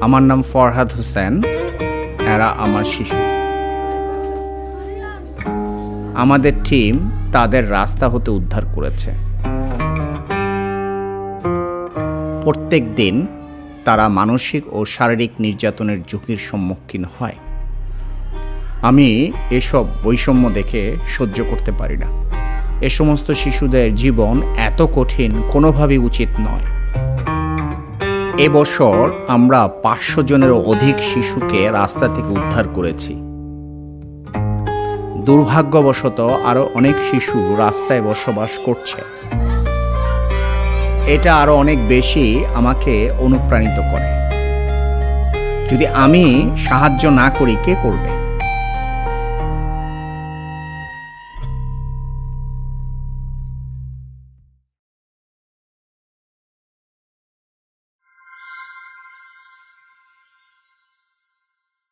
আমার নাম ফরহাদ হোসেন, এরা আমার শিশু। আমাদের টিম তাদের রাস্তা হতে উদ্ধার করেছে। প্রত্যেক দিন তারা মানসিক ও শারীরিক নির্যাতনের ঝুঁকির সম্মুখীন হয়। আমি এসব বৈষম্য দেখে সহ্য করতে পারি না। এ সমস্ত শিশুদের জীবন এত কঠিন কোনোভাবেই উচিত নয়। এবছর আমরা 500 জনেরও অধিক শিশুকে রাস্তা থেকে উদ্ধার করেছি। দুর্ভাগ্যবশত আরও অনেক শিশু রাস্তায় বসবাস করছে। এটা আরও অনেক বেশি আমাকে অনুপ্রাণিত করে। যদি আমি সাহায্য না করি, কে করবে?